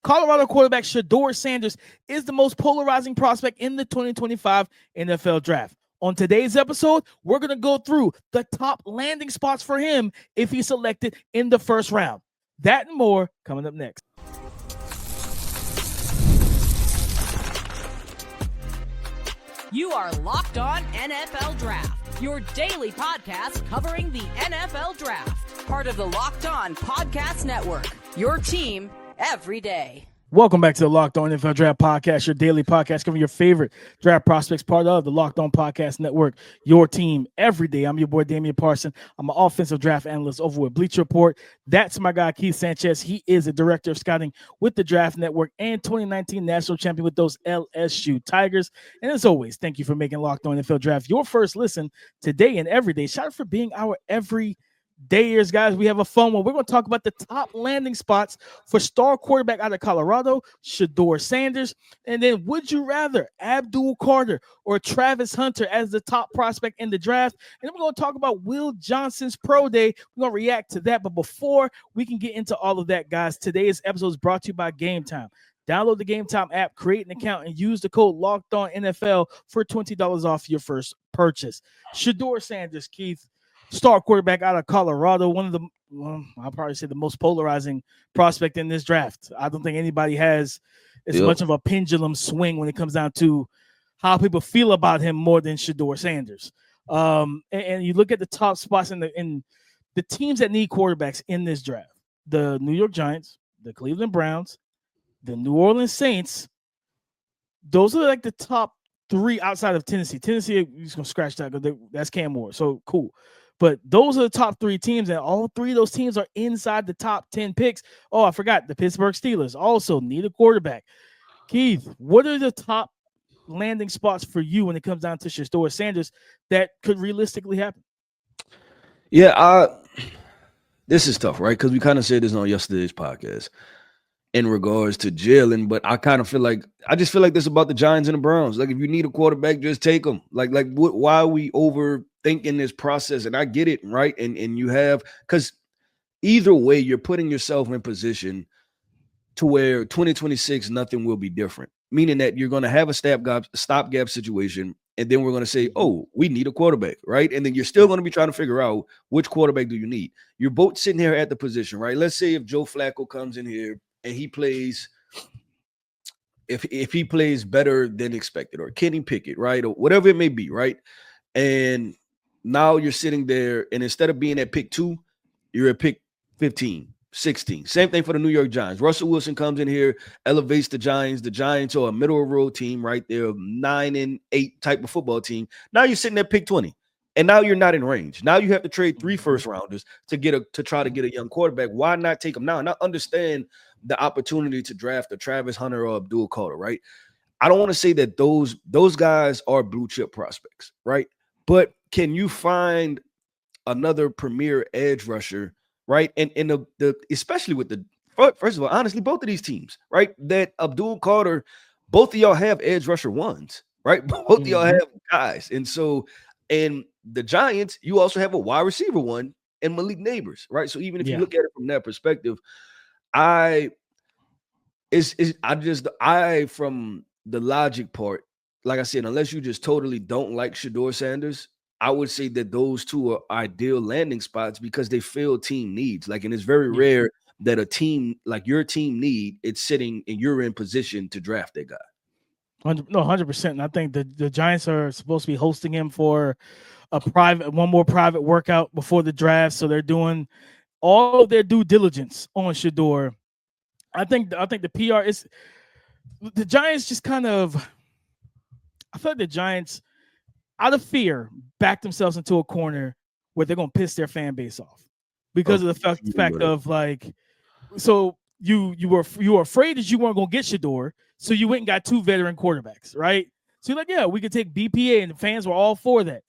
Colorado quarterback Shedeur Sanders is the most polarizing prospect in the 2025 NFL Draft. On today's episode, we're going to go through the top landing spots for him if he's selected in the first round. That and more coming up next. You are Locked On NFL Draft, your daily podcast covering the NFL Draft. Part of the Locked On Podcast Network, your team every day. Welcome back to the Locked On NFL Draft Podcast, your daily podcast covering your favorite draft prospects, part of the Locked On Podcast Network, your team every day. I'm your boy, Damian Parson. I'm an offensive draft analyst over with Bleacher Report. That's my guy, Keith Sanchez. He is a director of scouting with the Draft Network and 2019 national champion with those LSU Tigers. And as always, thank you for making Locked On NFL Draft your first listen today and every day. Shout out for being our every dayers, guys. We have a fun one. We're going to talk about the top landing spots for star quarterback out of Colorado, Shedeur Sanders. And then would you rather Abdul Carter or Travis Hunter as the top prospect in the draft? And then we're going to talk about Will Johnson's pro day. We're going to react to that. But before we can get into all of that, guys, today's episode is brought to you by GameTime. Download the GameTime app, create an account, and use the code LOCKEDONNFL for $20 off your first purchase. Shedeur Sanders, Keith, star quarterback out of Colorado, one of the, I'll probably say the most polarizing prospect in this draft. I don't think anybody has as much of a pendulum swing when it comes down to how people feel about him more than Shedeur Sanders. And you look at the top spots in the teams that need quarterbacks in this draft: the New York Giants, the Cleveland Browns, the New Orleans Saints. Those are like the top three outside of Tennessee. Tennessee, you're just gonna scratch that because that's Cam Moore. So cool. But those are the top three teams, and all three of those teams are inside the top 10 picks. Oh, I forgot, the Pittsburgh Steelers also need a quarterback. Keith, what are the top landing spots for you when it comes down to Shedeur Sanders that could realistically happen? Yeah, this is tough, right? Because we kind of said this on yesterday's podcast in regards to Jalen, but I just feel like this about the Giants and the Browns. Like, if you need a quarterback, just take them. Why are we overthinking this process? And I get it, right? And you have, because either way, you're putting yourself in position to where 2026, nothing will be different. Meaning that you're going to have a stopgap situation, and then we're going to say, oh, we need a quarterback, right? And then you're still going to be trying to figure out which quarterback do you need. You're both sitting here at the position, right? Let's say if Joe Flacco comes in here and he plays, if he plays better than expected, or Kenny Pickett, right, or whatever it may be, right? And now you're sitting there, and instead of being at pick 2, you're at pick 15, 16. Same thing for the New York Giants. Russell Wilson comes in here, elevates the Giants. The Giants are a middle of the road team, right? They're a 9-8 type of football team. Now you're sitting at pick 20. And now you're not in range. Now you have to trade 3 first rounders to try to get a young quarterback. Why not take them now? And I understand the opportunity to draft a Travis Hunter or Abdul Carter, right? I don't want to say that those guys are blue chip prospects, right? But can you find another premier edge rusher, right? And the especially with the first of all, honestly, both of these teams, right? That Abdul Carter, both of y'all have edge rusher ones, right? Both of y'all have guys, and the Giants, you also have a wide receiver one and Malik Neighbors, right? So even if you look at it from that perspective, from the logic part, like I said, unless you just totally don't like Shedeur Sanders, I would say that those two are ideal landing spots because they fill team needs. Like, and it's very rare that a team like your team need, it's sitting and you're in position to draft that guy. 100%. And I think the Giants are supposed to be hosting him for one more private workout before the draft. So they're doing all of their due diligence on Shedeur. I think the PR is the Giants just kind of, I feel like the Giants, out of fear, backed themselves into a corner where they're going to piss their fan base off because of the fact of, like, so you were afraid that you weren't going to get Shedeur, so you went and got 2 veteran quarterbacks, right? So you're like, yeah, we could take BPA, and the fans were all for that.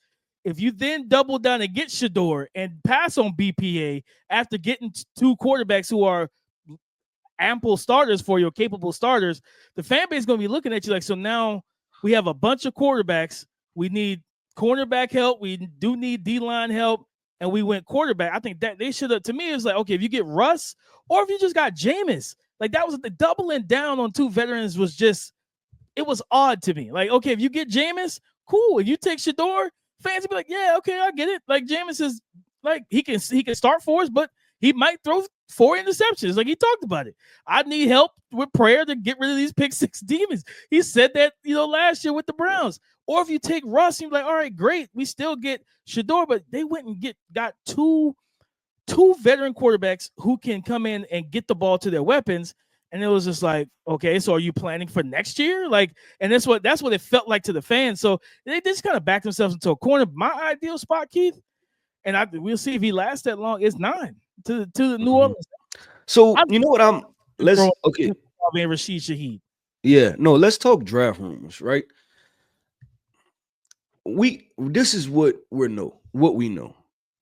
If you then double down and get Shedeur and pass on BPA after getting 2 quarterbacks who are ample starters for you, capable starters, the fan base is going to be looking at you like, so now we have a bunch of quarterbacks. We need cornerback help. We do need D-line help. And we went quarterback. I think that they should have, to me, it's like, okay, if you get Russ or if you just got Jameis, Like that was the doubling down on 2 veterans was just, it was odd to me. Like, okay, if you get Jameis, cool. If you take Shedeur, fans will be like, yeah, okay, I get it. Like Jameis is like he can start for us, but he might throw 4 interceptions. Like he talked about it. I need help with prayer to get rid of these pick 6 demons. He said that, last year with the Browns. Or if you take Russ, you're like, all right, great. We still get Shedeur, but they went and got two veteran quarterbacks who can come in and get the ball to their weapons. And it was just like, okay, so are you planning for next year? Like, and that's what it felt like to the fans. So they just kind of backed themselves into a corner. My ideal spot, Keith, and we'll see if he lasts that long, is 9 to the New Orleans. So you know what let's Rashid Shaheed. Yeah, no, let's talk draft rumors, right? This is what we know.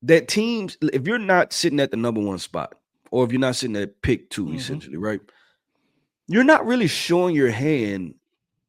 That teams, if you're not sitting at the number 1 spot, or if you're not sitting at pick 2, essentially, right? You're not really showing your hand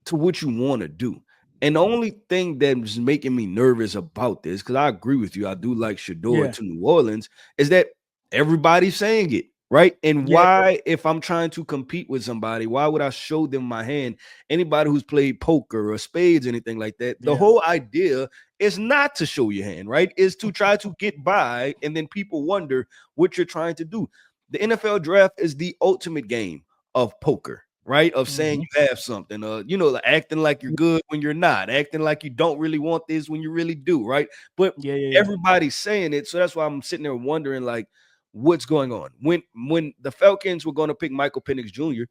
to what you want to do. And the only thing that's making me nervous about this, because I agree with you, I do like Shedeur to New Orleans, is that everybody's saying it, right? And why, if I'm trying to compete with somebody, why would I show them my hand? Anybody who's played poker or spades, anything like that, the whole idea is not to show your hand, right? Is to try to get by, and then people wonder what you're trying to do. The NFL draft is the ultimate game of poker, right? Of saying you have something, like acting like you're good when you're not, acting like you don't really want this when you really do, right? But everybody's saying it, so that's why I'm sitting there wondering, like, what's going on? When the Falcons were going to pick Michael Penix Jr.,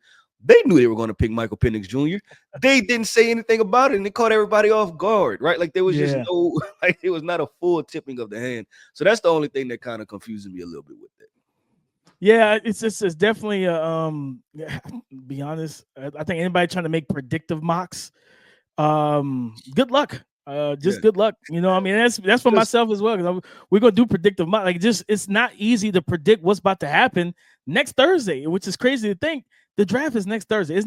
they knew they were going to pick Michael Penix Jr. They didn't say anything about it, and it caught everybody off guard, right? Like there was just no, like it was not a full tipping of the hand. So that's the only thing that kind of confuses me a little bit with that. Yeah, it's definitely be honest. I think anybody trying to make predictive mocks, good luck. Good luck. I mean, that's for myself as well, because we're gonna do predictive mock. Like, it's not easy to predict what's about to happen next Thursday, which is crazy to think. The draft is next Thursday.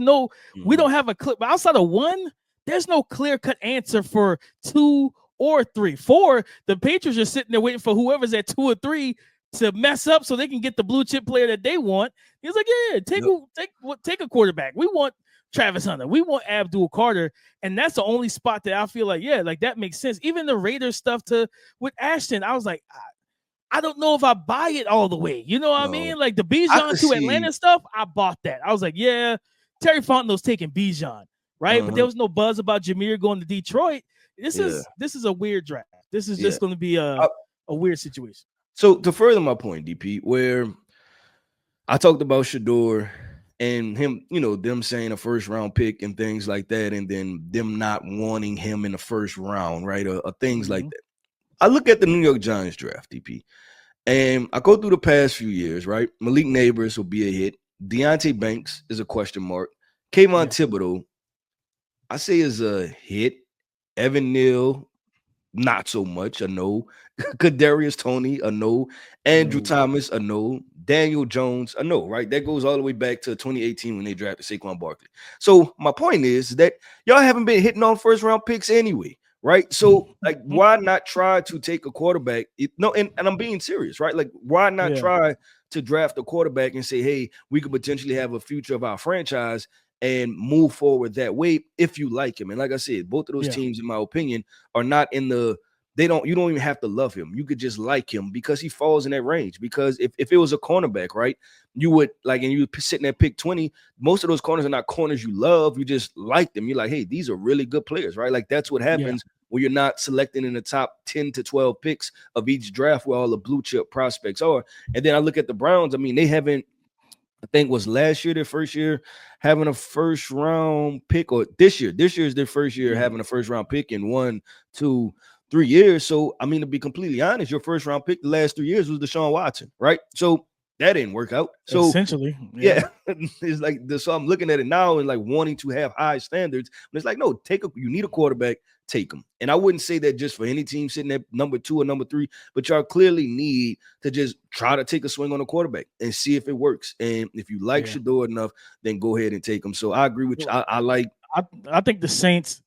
We don't have a clip outside of 1. There's no clear-cut answer for 2 or 3. 4, the Patriots are sitting there waiting for whoever's at 2 or 3 to mess up so they can get the blue chip player that they want. He's like, take a quarterback. We want Travis Hunter. We want Abdul Carter. And that's the only spot that I feel like, like that makes sense. Even the Raiders stuff with Ashton, I was like, I don't know if I buy it all the way. You know what I mean? Like the Bijan to Atlanta stuff, I bought that. I was like, yeah, Terry Fontenot's taking Bijan, right? But there was no buzz about Jameer going to Detroit. This is a weird draft. This is just going to be a weird situation. So to further my point, DP, where I talked about Shedeur and him, them saying a first round pick and things like that, and then them not wanting him in the first round, right? Or things like that. I look at the New York Giants draft, DP, and I go through the past few years, right? Malik Neighbors will be a hit. Deonte Banks is a question mark. Kayvon Thibodeau, I say, is a hit. Evan Neal, not so much, a no. Kadarius Toney, a no. Andrew Thomas, a no. Daniel Jones, a no, right? That goes all the way back to 2018 when they drafted Saquon Barkley. So my point is that y'all haven't been hitting on first round picks anyway, right? So like, why not try to take a quarterback? And I'm being serious, right? Like, why not try to draft a quarterback and say, hey, we could potentially have a future of our franchise and move forward that way if you like him. And like I said, both of those teams, in my opinion, are not in the you don't even have to love him. You could just like him because he falls in that range. Because if it was a cornerback, right, you would like, and you sitting at pick 20, most of those corners are not corners you love. You just like them. You're like, hey, these are really good players, right? Like that's what happens when you're not selecting in the top 10 to 12 picks of each draft where all the blue chip prospects are. And then I look at the Browns. I mean, they haven't, I think was last year, their first year having a first round pick, or this year is their first year having a first round pick in 1, 2, 3 years. So, I mean, to be completely honest, your first round pick the last 3 years was Deshaun Watson, right? So that didn't work out. So essentially, it's like this. So I'm looking at it now and like wanting to have high standards, but it's like, no, you need a quarterback, take them. And I wouldn't say that just for any team sitting at number 2 or number 3, but y'all clearly need to just try to take a swing on a quarterback and see if it works. And if you like Shedeur enough, then go ahead and take him. So I agree with you. I think the Saints,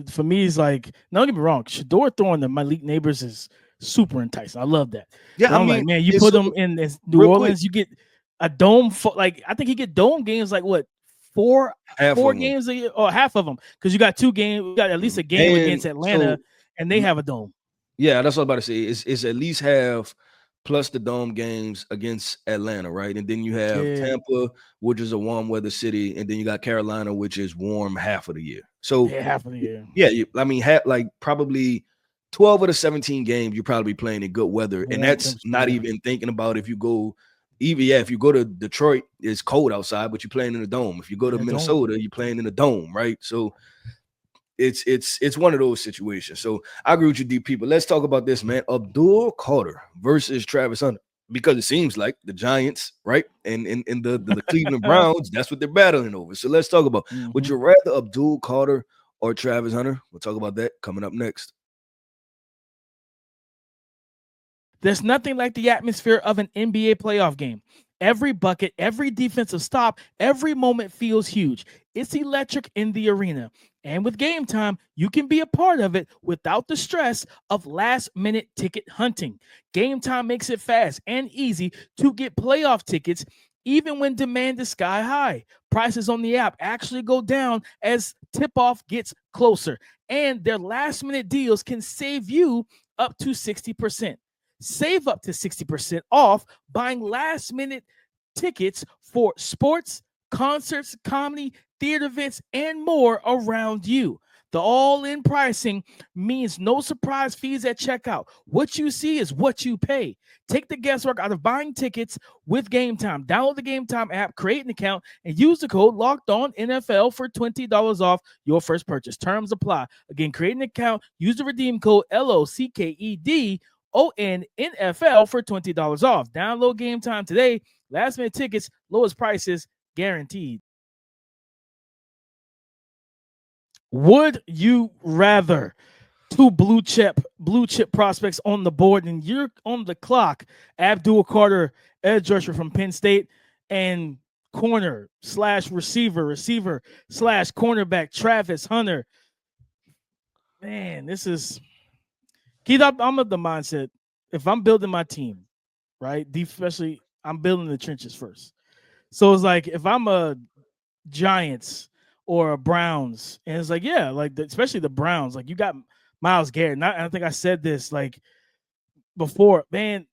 for me, is like, don't get me wrong, Shedeur throwing the Malik Neighbors is super enticing. I love that. Yeah, I'm like, man, you put them in New Orleans, you get a dome. Like I think he get dome games like what four games a year, or half of them, because you got 2 games. You got at least a game against Atlanta, and they have a dome. Yeah, that's what I was about to say. It's at least half plus the dome games against Atlanta, right? And then you have Tampa, which is a warm weather city, and then you got Carolina, which is warm half of the year. So half of the year. Yeah, I mean, like probably 12 of the 17 games you probably playing in good weather, and that's not even thinking about if you go. If you go to Detroit, it's cold outside, but you're playing in a dome. If you go to Minnesota, you're playing in a dome, right? So it's one of those situations. So I agree with you, deep people. Let's talk about this, man. Abdul Carter versus Travis Hunter, because it seems like the Giants, right, and the Cleveland Browns, that's what they're battling over. So let's talk about. Would you rather Abdul Carter or Travis Hunter? We'll talk about that coming up next. There's nothing like the atmosphere of an NBA playoff game. Every bucket, every defensive stop, every moment feels huge. It's electric in the arena. And with Game Time, you can be a part of it without the stress of last-minute ticket hunting. Game Time makes it fast and easy to get playoff tickets, even when demand is sky high. Prices on the app actually go down as tip-off gets closer. And their last-minute deals can save you up to 60%. Save up to 60% off buying last-minute tickets for sports, concerts, comedy, theater events, and more around you. The all-in pricing means no surprise fees at checkout. What you see is what you pay. Take the guesswork out of buying tickets with Game Time. Download the Game Time app, create an account, and use the code LOCKEDONNFL for $20 off your first purchase. Terms apply. Again, create an account, use the redeem code LOCKED ONNFL for $20 off. Download Game Time today. Last minute tickets, lowest prices guaranteed. Would you rather 2 blue chip prospects on the board, and you're on the clock? Abdul Carter, edge rusher from Penn State, and corner / receiver / cornerback Travis Hunter. Man, this is Keith. I'm of the mindset, if I'm building my team, right, especially I'm building the trenches first. So it's like if I'm a Giants or a Browns, and it's like, yeah, like especially the Browns, like you got Myles Garrett. And I think I said this like before, man.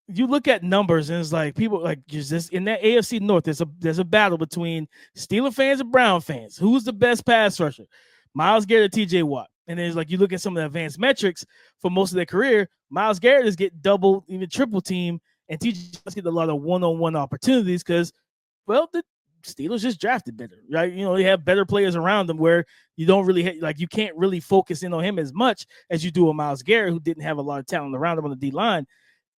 You look at numbers, and it's like people like just this in that AFC North. There's a battle between Steelers fans and Brown fans. Who's the best pass rusher? Myles Garrett or TJ Watt? And then it's like you look at some of the advanced metrics for most of their career. Myles Garrett is getting double, even triple team, and TJ Watt's getting a lot of one-on-one opportunities because, well, the Steelers just drafted better, right? You know, they have better players around them where you don't really you can't really focus in on him as much as you do on Myles Garrett, who didn't have a lot of talent around him on the D line.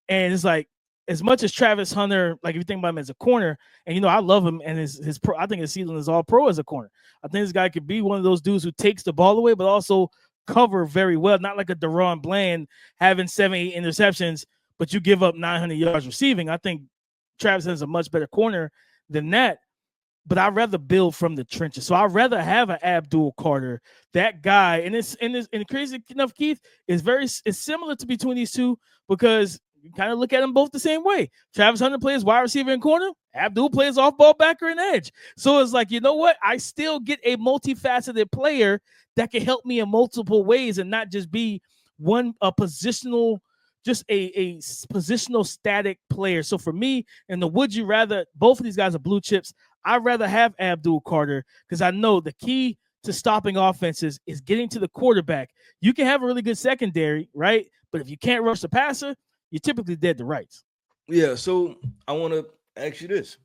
And it's like, as much as Travis Hunter, like if you think about him as a corner, and you know I love him, and his pro, I think his season is all pro as a corner. I think this guy could be one of those dudes who takes the ball away, but also cover very well. Not like a Deron Bland having 7-8 interceptions, but you give up 900 yards receiving. I think Travis is a much better corner than that. But I'd rather build from the trenches. So I'd rather have an Abdul Carter, that guy. And it's crazy enough, Keith, it's similar to between these two because you kind of look at them both the same way. Travis Hunter plays wide receiver and corner. Abdul plays off ball backer and edge. So it's like, you know what? I still get a multifaceted player that can help me in multiple ways and not just be a positional, just a positional static player. So for me, and the would you rather, both of these guys are blue chips. I'd rather have Abdul Carter because I know the key to stopping offenses is getting to the quarterback. You can have a really good secondary, right? But if you can't rush the passer, you're typically dead to rights. Yeah, so I want to ask you this.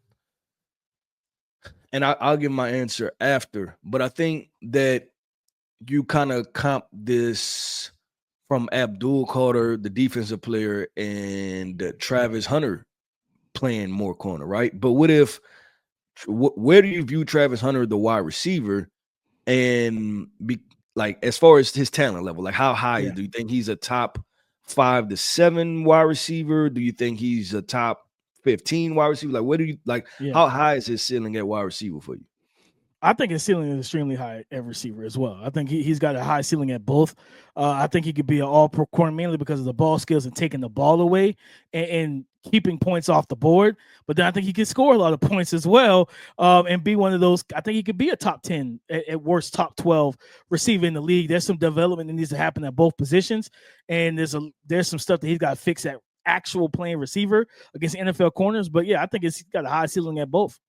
And I'll give my answer after. But I think that you kind of comp this from Abdul Carter, the defensive player, and Travis Hunter playing more corner, right? But what if where do you view Travis Hunter, the wide receiver, and as far as his talent level, like how high do you think he's a top 5 to 7 wide receiver? Do you think he's a top 15 wide receiver? Like, what do you like? Yeah. How high is his ceiling at wide receiver for you? I think his ceiling is extremely high at receiver as well. I think he's got a high ceiling at both. I think he could be an all-pro corner mainly because of the ball skills and taking the ball away. And keeping points off the board, but then I think he could score a lot of points as well, and be one of those. I think he could be a top 10, at worst top 12 receiver in the league. There's some development that needs to happen at both positions, and there's some stuff that he's got to fix at actual playing receiver against NFL corners. But yeah, I think he's got a high ceiling at both.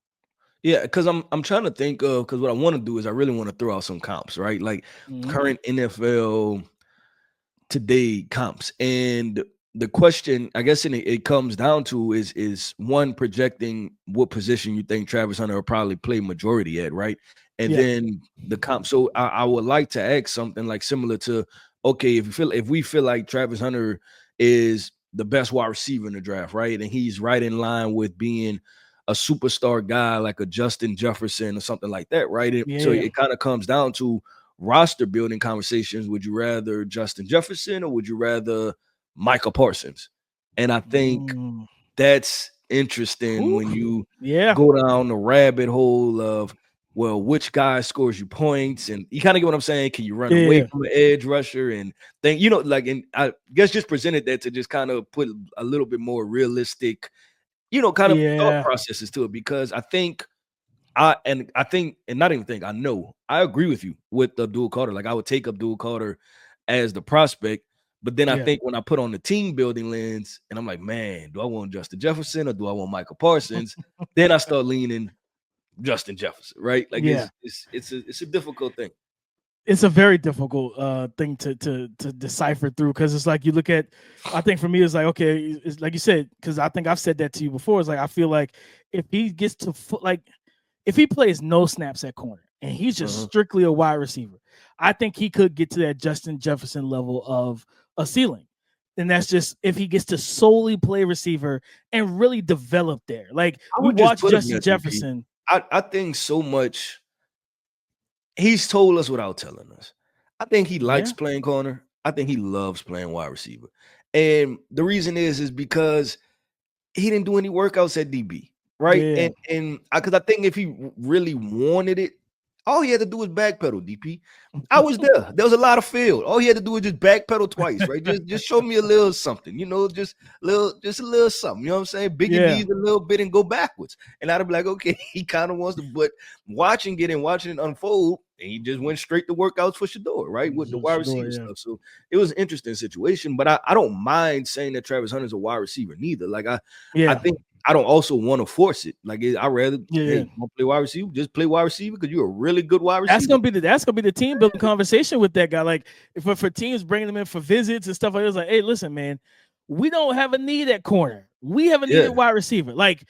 Yeah, because I'm trying to think of, because what I want to do is I really want to throw out some comps, right? Like current NFL today comps. And the question, I guess, it comes down to is one, projecting what position you think Travis Hunter will probably play majority at, right? And then the comp. So I would like to ask something like similar to, okay, if we feel like Travis Hunter is the best wide receiver in the draft, right? And he's right in line with being a superstar guy like a Justin Jefferson or something like that, right? So it kind of comes down to roster building conversations. Would you rather Justin Jefferson or would you rather Michael Parsons? And I think that's interesting when you go down the rabbit hole of, well, which guy scores you points? And you kind of get what I'm saying. Can you run away from an edge rusher? And then, and I guess just presented that to just kind of put a little bit more realistic, kind of thought processes to it, because I know I agree with you with Abdul Carter. Like, I would take Abdul Carter as the prospect, but then I think when I put on the team building lens and I'm like, man, do I want Justin Jefferson or do I want Michael Parsons? Then I start leaning Justin Jefferson, right? Like, it's a difficult thing. It's a very difficult thing to decipher through, because it's like you look at, I think for me, it's like, okay, it's like you said, because I think I've said that to you before. It's like, I feel like if he gets to if he plays no snaps at corner and he's just strictly a wide receiver, I think he could get to that Justin Jefferson level of a ceiling. And that's just if he gets to solely play receiver and really develop there. Like, we watch Justin Jefferson. I think so much. He's told us without telling us. I think he likes playing corner. I think he loves playing wide receiver. And the reason is because he didn't do any workouts at DB, right? Yeah. And because I think if he really wanted it, all he had to do was backpedal, DP. I was there. There was a lot of field. All he had to do was just backpedal twice, right? Just show me a little something, just a little something. You know what I'm saying? Big your knees a little bit and go backwards. And I'd be like, okay, he kind of wants to, but watching it unfold, and he just went straight to workouts for Shedeur, right? With the wide receiver stuff. So it was an interesting situation, but I don't mind saying that Travis Hunter's a wide receiver neither. Like, I think I don't also want to force it. Like, I rather want to play wide receiver, just play wide receiver because you're a really good wide receiver. That's gonna be the team building conversation with that guy. Like, if for teams bringing them in for visits and stuff like this, like, hey, listen, man, we don't have a need at corner. We have a need at wide receiver. Like,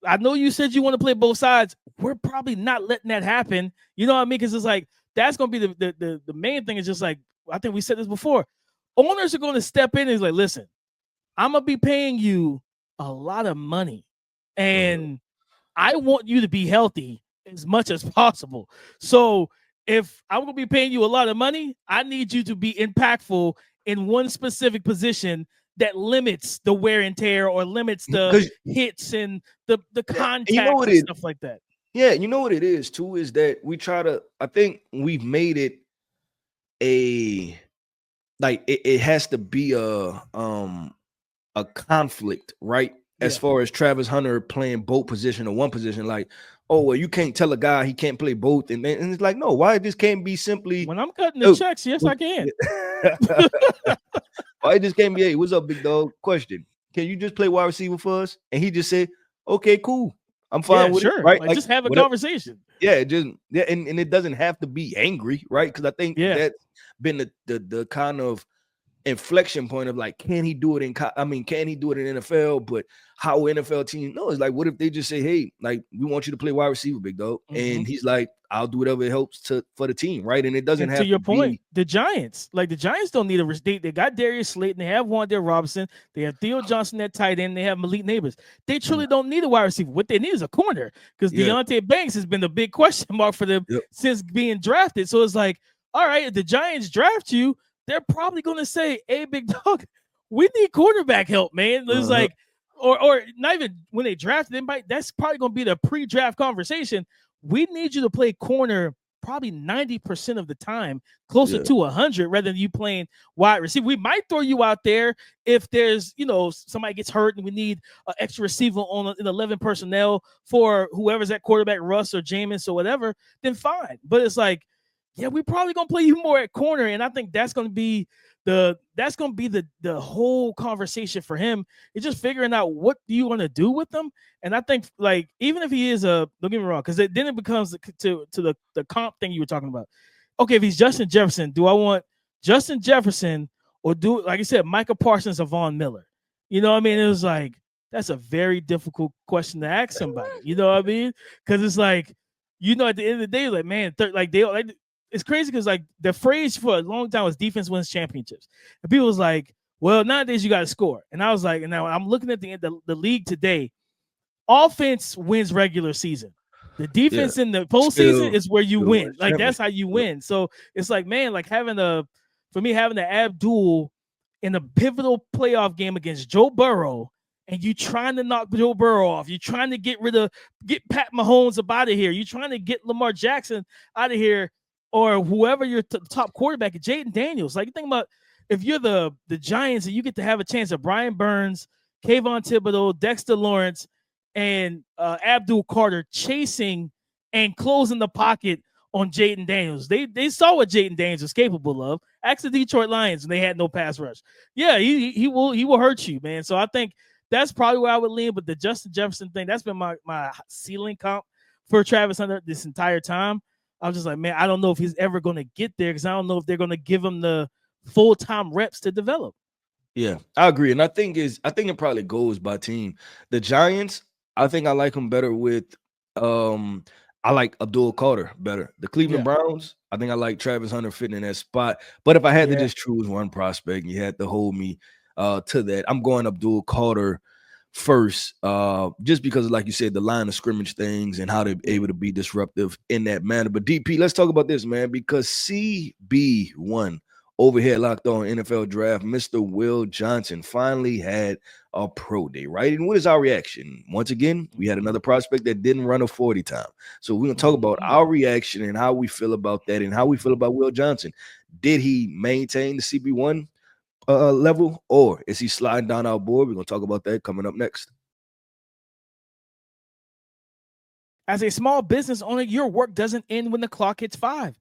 I know you said you want to play both sides. We're probably not letting that happen. You know what I mean? Because it's like, that's gonna be the main thing. Is just like, I think we said this before. Owners are going to step in and is like, listen, I'm gonna be paying you a lot of money, and I want you to be healthy as much as possible. So if I'm gonna be paying you a lot of money, I need you to be impactful in one specific position that limits the wear and tear or limits the hits and the contact and stuff like that. Yeah, you know what it is too, is that we try to, I think we've made it it has to be a conflict, right? As far as Travis Hunter playing both position or one position, like, oh, well, you can't tell a guy he can't play both. And it's like, no, why this can't be simply when I'm cutting the checks, yes, I can. Why this can't be, hey, what's up, big dog? Question. Can you just play wide receiver for us? And he just said, okay, cool. I'm fine with it. Right? Like, just have a conversation. Yeah, and it doesn't have to be angry, right? Because I think that's been the kind of inflection point of like, can he do it in NFL? But how NFL teams know is like, what if they just say, hey, like, we want you to play wide receiver, big dog, and he's like, I'll do whatever it helps for the team, right? And it doesn't have to your point. The Giants don't need they got Darius Slayton, they have Wan'Dale Robinson, they have Theo Johnson at tight end, they have Malik Neighbors. They truly don't need a wide receiver. What they need is a corner, because Deontay Banks has been the big question mark for them since being drafted. So it's like, all right, if the Giants draft you, they're probably going to say, hey, big dog, we need cornerback help, man. It's like, or not even when they draft them, that's probably going to be the pre-draft conversation. We need you to play corner probably 90% of the time, closer Yeah. to 100, rather than you playing wide receiver. We might throw you out there if there's, somebody gets hurt and we need an extra receiver on an 11 personnel for whoever's at quarterback, Russ or Jameis or whatever, then fine. But it's like, yeah, we're probably gonna play you more at corner, and I think that's gonna be the whole conversation for him. It's just figuring out what do you want to do with them. And I think, like, even if he is don't get me wrong, because then it becomes to the comp thing you were talking about. Okay, if he's Justin Jefferson, do I want Justin Jefferson or do, like you said, Micah Parsons or Von Miller? You know what I mean? It was like, that's a very difficult question to ask somebody. You know what I mean? Because it's like, at the end of the day, like, man, it's crazy because, like, the phrase for a long time was defense wins championships. And people was like, well, nowadays you got to score. And I was like, and now I'm looking at the league today. Offense wins regular season. The defense in the postseason is where you win. Like, that's how you win. So it's like, man, like having the Abdul in a pivotal playoff game against Joe Burrow, and you trying to knock Joe Burrow off. You're trying to get Pat Mahomes up out of here. You're trying to get Lamar Jackson out of here, or whoever your top quarterback, Jaden Daniels. Like, you think about if you're the Giants and you get to have a chance of Brian Burns, Kayvon Thibodeau, Dexter Lawrence, and Abdul Carter chasing and closing the pocket on Jaden Daniels. They saw what Jaden Daniels was capable of. Ask the Detroit Lions, and they had no pass rush. Yeah, he will hurt you, man. So I think that's probably where I would lean. But the Justin Jefferson thing, that's been my ceiling comp for Travis Hunter this entire time. I was just like, man, I don't know if he's ever going to get there, because I don't know if they're going to give him the full-time reps to develop. Yeah, I agree. And I think it probably goes by team. The Giants, I think I like them better with I like Abdul Carter better. The Cleveland Browns, I think I like Travis Hunter fitting in that spot. But if I had to just choose one prospect and you had to hold me to that, I'm going Abdul Carter first, just because, like you said, the line of scrimmage things and how they're able to be disruptive in that manner. But DP, let's talk about this, man, because CB1 over here Locked On NFL Draft, Mr. Will Johnson finally had a pro day, right? And what is our reaction? Once again, we had another prospect that didn't run a 40 time. So we're going to talk about our reaction and how we feel about that and how we feel about Will Johnson. Did he maintain the CB1 level, or is he sliding down our board? We're going to talk about that coming up next. As a small business owner, your work doesn't end when the clock hits 5.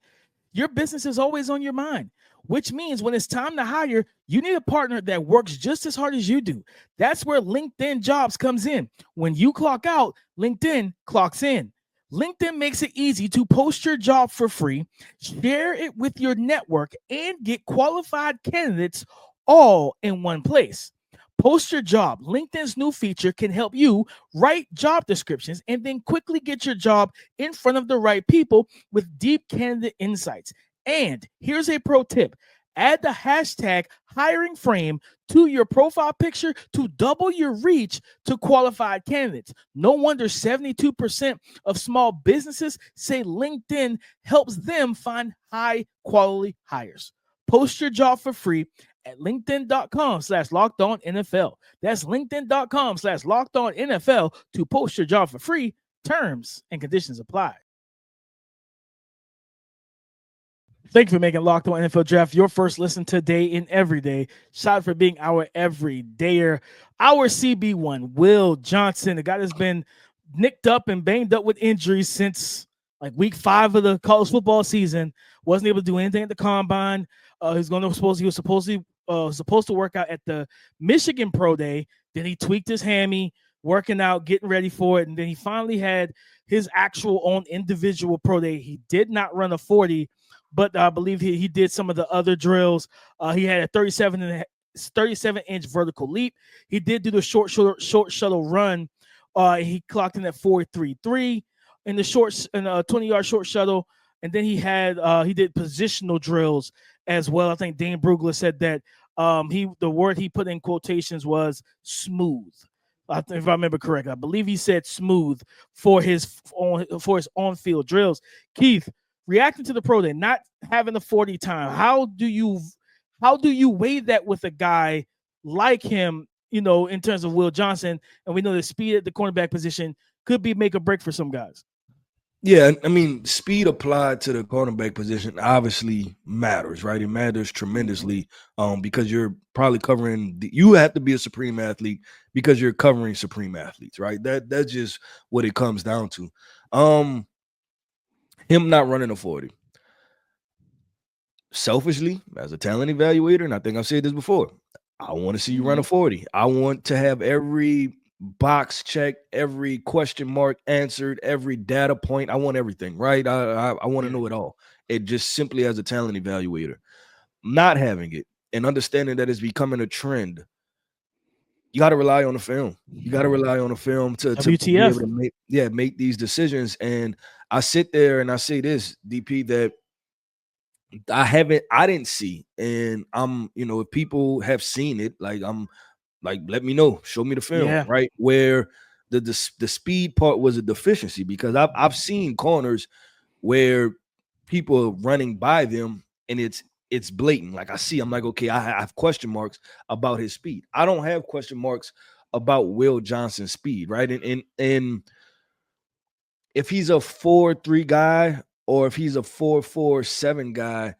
Your business is always on your mind, which means when it's time to hire, you need a partner that works just as hard as you do. That's where LinkedIn Jobs comes in. When you clock out, LinkedIn clocks in. LinkedIn makes it easy to post your job for free, share it with your network, and get qualified candidates all in one place. Post your job. LinkedIn's new feature can help you write job descriptions and then quickly get your job in front of the right people with deep candidate insights. And here's a pro tip. Add the hashtag hiring frame to your profile picture to double your reach to qualified candidates. No wonder 72% of small businesses say LinkedIn helps them find high quality hires. Post your job for free at linkedin.com/lockedonnfl. That's linkedin.com/lockedonnfl to post your job for free. Terms and conditions apply. Thank you for making Locked On NFL Draft your first listen today and every day. Shout out for being our everydayer. Our CB1, Will Johnson, the guy that's been nicked up and banged up with injuries since like week 5 of the college football season. Wasn't able to do anything at the combine. He was supposed to work out at the Michigan Pro Day. Then he tweaked his hammy, working out, getting ready for it. And then he finally had his actual own individual pro day. He did not run a 40, but I believe he did some of the other drills. He had a 37-inch vertical leap. He did do the short shuttle run. He clocked in at 4.33 in the 20-yard short shuttle. And then he did positional drills as well. I think Dane Brugler said that the word he put in quotations was smooth. If I remember correctly, I believe he said smooth for his on-field drills. Keith, reacting to the pro day, not having the 40 time, how do you weigh that with a guy like him, in terms of Will Johnson? And we know the speed at the cornerback position could be make or break for some guys. Yeah, I mean, speed applied to the cornerback position obviously matters, right? It matters tremendously because you're probably covering you have to be a supreme athlete because you're covering supreme athletes, right? That's just what it comes down to. Um, him not running a 40. Selfishly, as a talent evaluator, and I think I've said this before, I want to see you run a 40. I want to have every box checked, every question mark answered, every data point. I want everything, right? I want to know it all. It just simply as a talent evaluator, not having it and understanding that it's becoming a trend. You got to rely on the film. You got to rely on the film to be able WTF? to make these decisions. And I sit there and I say this, DP, that I didn't see, and if people have seen it, I'm like, let me know, show me the film, Yeah. right? Where the speed part was a deficiency because I've seen corners where people are running by them and it's blatant. Like I'm like, okay, I have question marks about his speed. I don't have question marks about Will Johnson's speed, right? And if he's a 4.3 guy or if he's a 4.47 guy,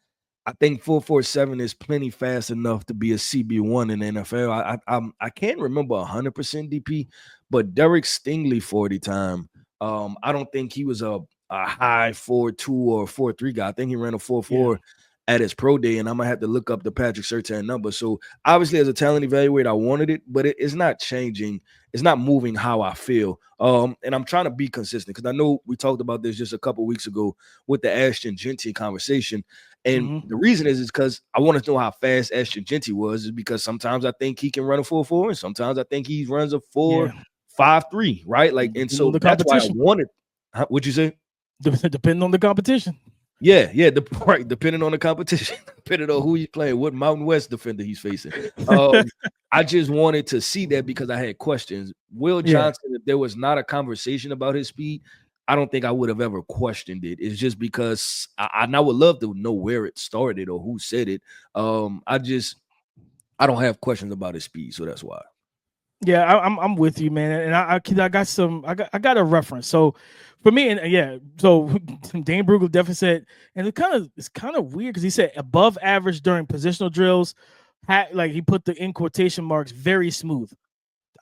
I think 4.47 is plenty fast enough to be a CB1 in the NFL. I can't remember 100% DP, but Derek Stingley 40 time. I don't think he was a high 4.2 or 4.3 guy. I think he ran a 4.4 at his pro day, and I'm gonna have to look up the Patrick Surtain number. So obviously, as a talent evaluator, I wanted it, but it's not changing. It's not moving how I feel. And I'm trying to be consistent because I know we talked about this just a couple weeks ago with the Ashton Genty conversation. And the reason is because I want to know how fast Ashton Genty was, is because sometimes I think he can run a 4.4, and sometimes I think he runs a 4.53, right? Like, and so that's why I wanted. What'd you say? Depending on the competition. Yeah, right. Depending on the competition, depending on who he's playing, what Mountain West defender he's facing. I just wanted to see that because I had questions. Will Johnson, if there was not a conversation about his speed, I don't think I would have ever questioned it. It's just because I would love to know where it started or who said it. I don't have questions about his speed, so that's why. Yeah, I'm with you, man, and I got a reference. So for me, and so Dane Brugel definitely said, and it's kind of weird because he said above average during positional drills, like he put the in quotation marks very smooth.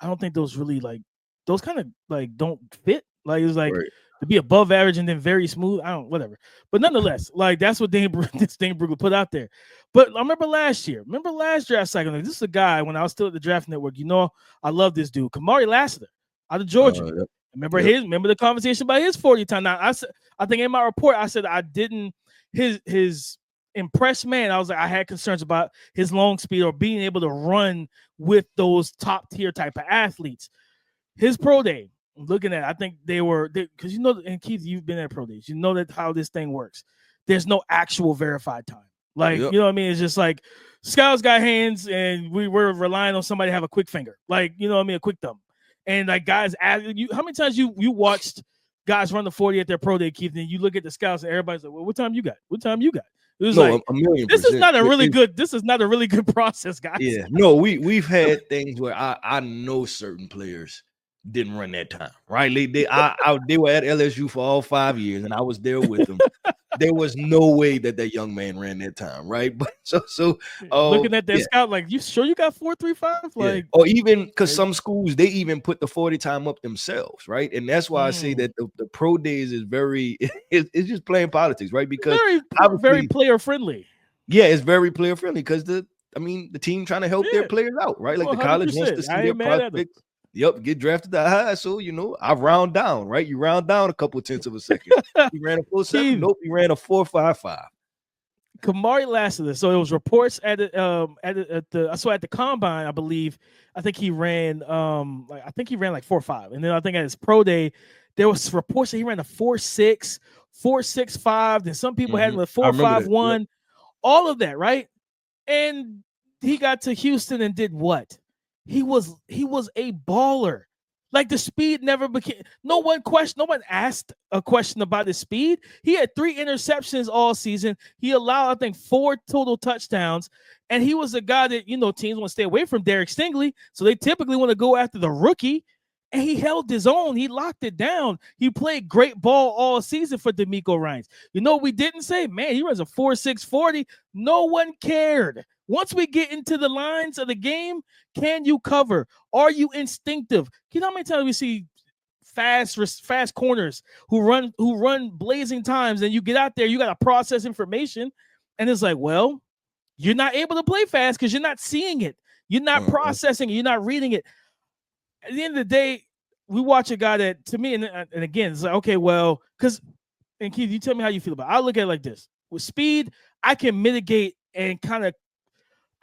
I don't think those really those kind of don't fit. Like it's like to be above average and then very smooth. I don't whatever, but nonetheless, like that's what Dane Brugel put out there. But I remember last draft cycle. Like, this is a guy when I was still at the Draft Network. I love this dude, Kamari Lassiter, out of Georgia. Remember the conversation about his 40 time. Now I think in my report I said I didn't his impressed man. I was like I had concerns about his long speed or being able to run with those top tier type of athletes. His pro day, looking at, I think because and Keith, you've been at pro days. You know that how this thing works. There's no actual verified time. Like, you know what I mean? It's just like scouts got hands and we're relying on somebody to have a quick finger. Like, you know what I mean? A quick thumb. And like guys, how many times you watched guys run the 40 at their pro day, Keith, and you look at the scouts and everybody's like, well, what time you got? What time you got? It was like, a million this is not a really good process, guys. Yeah, no, we've had things where I know certain players didn't run that time, right? They were at LSU for all 5 years, and I was there with them. There was no way that young man ran that time, right? But so looking at that scout, like, you sure you got 4.35? Like, or even because some schools they even put the 40 time up themselves, right? And that's why I say that the pro days is very it's just playing politics, right? Because very player friendly. Yeah, it's very player friendly because the team trying to help their players out, right? Like the college wants to see their prospects. Yep, get drafted that high. So, I round down, right? You round down a couple tenths of a second. He ran a 4.7. Nope, he ran a 4.55. Kamari Lassiter. So it was reports at the combine, I believe. I think he ran like 4.5. And then I think at his pro day, there was reports that he ran a 4.6, 4.65. Then some people had him at 4.51. Yep. All of that, right? And he got to Houston and did what? He was a baller. Like the speed never became. No one asked a question about his speed. He had 3 interceptions all season. He allowed, I think, 4 total touchdowns. And he was a guy that, teams want to stay away from Derek Stingley. So they typically want to go after the rookie. And he held his own. He locked it down. He played great ball all season for D'Amico Ryans. You know what we didn't say? Man, he runs a 4.6 40. No one cared. Once we get into the lines of the game, can you cover? Are you instinctive? You know how many times we see fast corners who run blazing times, and you get out there, you got to process information, and it's like, well, you're not able to play fast because you're not seeing it. You're not processing it. You're not reading it. At the end of the day, we watch a guy that, to me, and again, it's like, okay, well, and Keith, you tell me how you feel about it. I look at it like this. With speed, I can mitigate and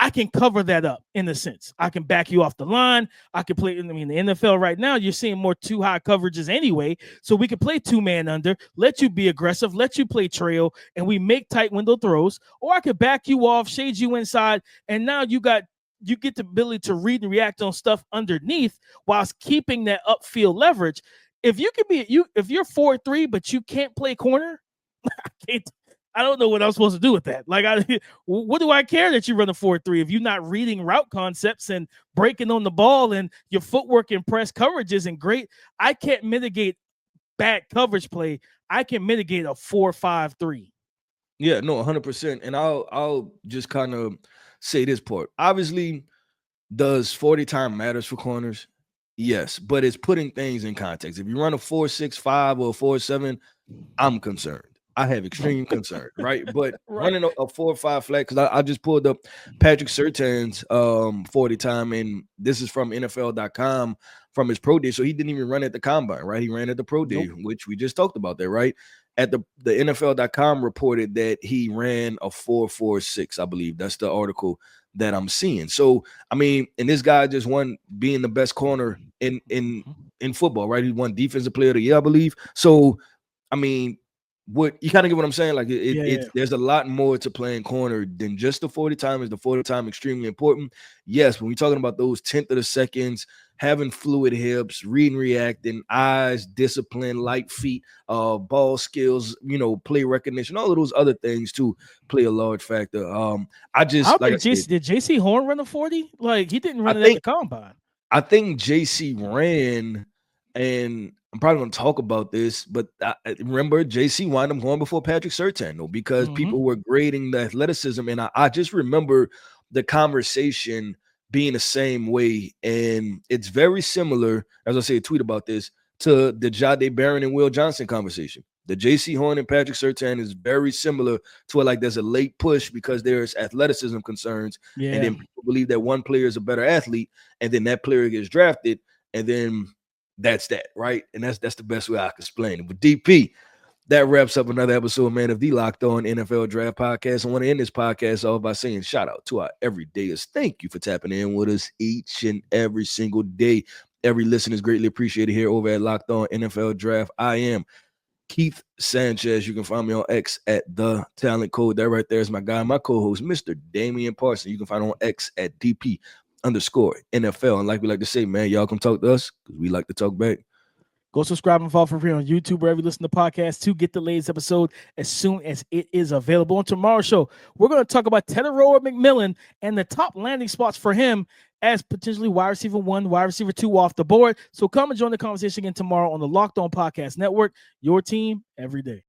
I can cover that up in a sense. I can back you off the line. I can play, the NFL right now, you're seeing more too high coverages anyway. So we can play 2-man under, let you be aggressive, let you play trail, and we make tight window throws. Or I could back you off, shade you inside, and now you get the ability to read and react on stuff underneath whilst keeping that upfield leverage. If you could if you're 4-3, but you can't play corner, I don't know what I'm supposed to do with that. Like, what do I care that you run a 4-3 if you're not reading route concepts and breaking on the ball and your footwork and press coverage isn't great? I can't mitigate bad coverage play. I can mitigate a 4-5-3. Yeah, no, 100%. And I'll just kind of say this part. Obviously, does 40 time matters for corners? Yes, but it's putting things in context. If you run a 4.65 or a 4.7, I'm concerned. I have extreme concern, right? But running a 4.5 flat, because I just pulled up Patrick Surtain's 40 time, and this is from NFL.com from his pro day. So he didn't even run at the combine, right? He ran at the pro day, which we just talked about there, right? At the NFL.com reported that he ran a 4.46, I believe. That's the article that I'm seeing. So, I mean, and this guy just won being the best corner in football, right? He won Defensive Player of the Year, I believe. So, I mean, what you kind of get what I'm saying? Like there's a lot more to playing corner than just the 40 time. Is the 40 time extremely important? Yes, when we're talking about those 10th of the seconds, having fluid hips, reading, reacting, eyes, discipline, light feet, ball skills, play recognition, all of those other things too play a large factor. Did JC Horn run a 40? Like, he didn't run it at the combine. I think JC ran, and I'm probably going to talk about this, but I remember JC wound up going before Patrick Surtain, though, because people were grading the athleticism, and I just remember the conversation being the same way, and it's very similar, as I say a tweet about this, to the Jahdae Barron and Will Johnson conversation. The JC Horn and Patrick Surtain is very similar to like there's a late push because there's athleticism concerns, and then people believe that one player is a better athlete, and then that player gets drafted, and then that's that, right? And that's the best way I can explain it. But DP, that wraps up another episode, man, of the Locked On NFL Draft Podcast. I want to end this podcast off by saying shout out to our everydayers. Thank you for tapping in with us each and every single day. Every listen is greatly appreciated here over at Locked On NFL Draft. I am Keith Sanchez. You can find me on X at The Talent Code. That right there is my guy, my co-host, Mr. Damian Parson. You can find on X at DP_NFL. And like we like to say, man, y'all come talk to us because we like to talk back. Go subscribe and follow for free on YouTube, wherever you listen to podcasts, to get the latest episode as soon as it is available. On tomorrow's show, we're going to talk about Tetairoa McMillan and the top landing spots for him as potentially wide receiver 1, wide receiver 2 off the board. So come and join the conversation again tomorrow on the Locked On Podcast Network, your team every day.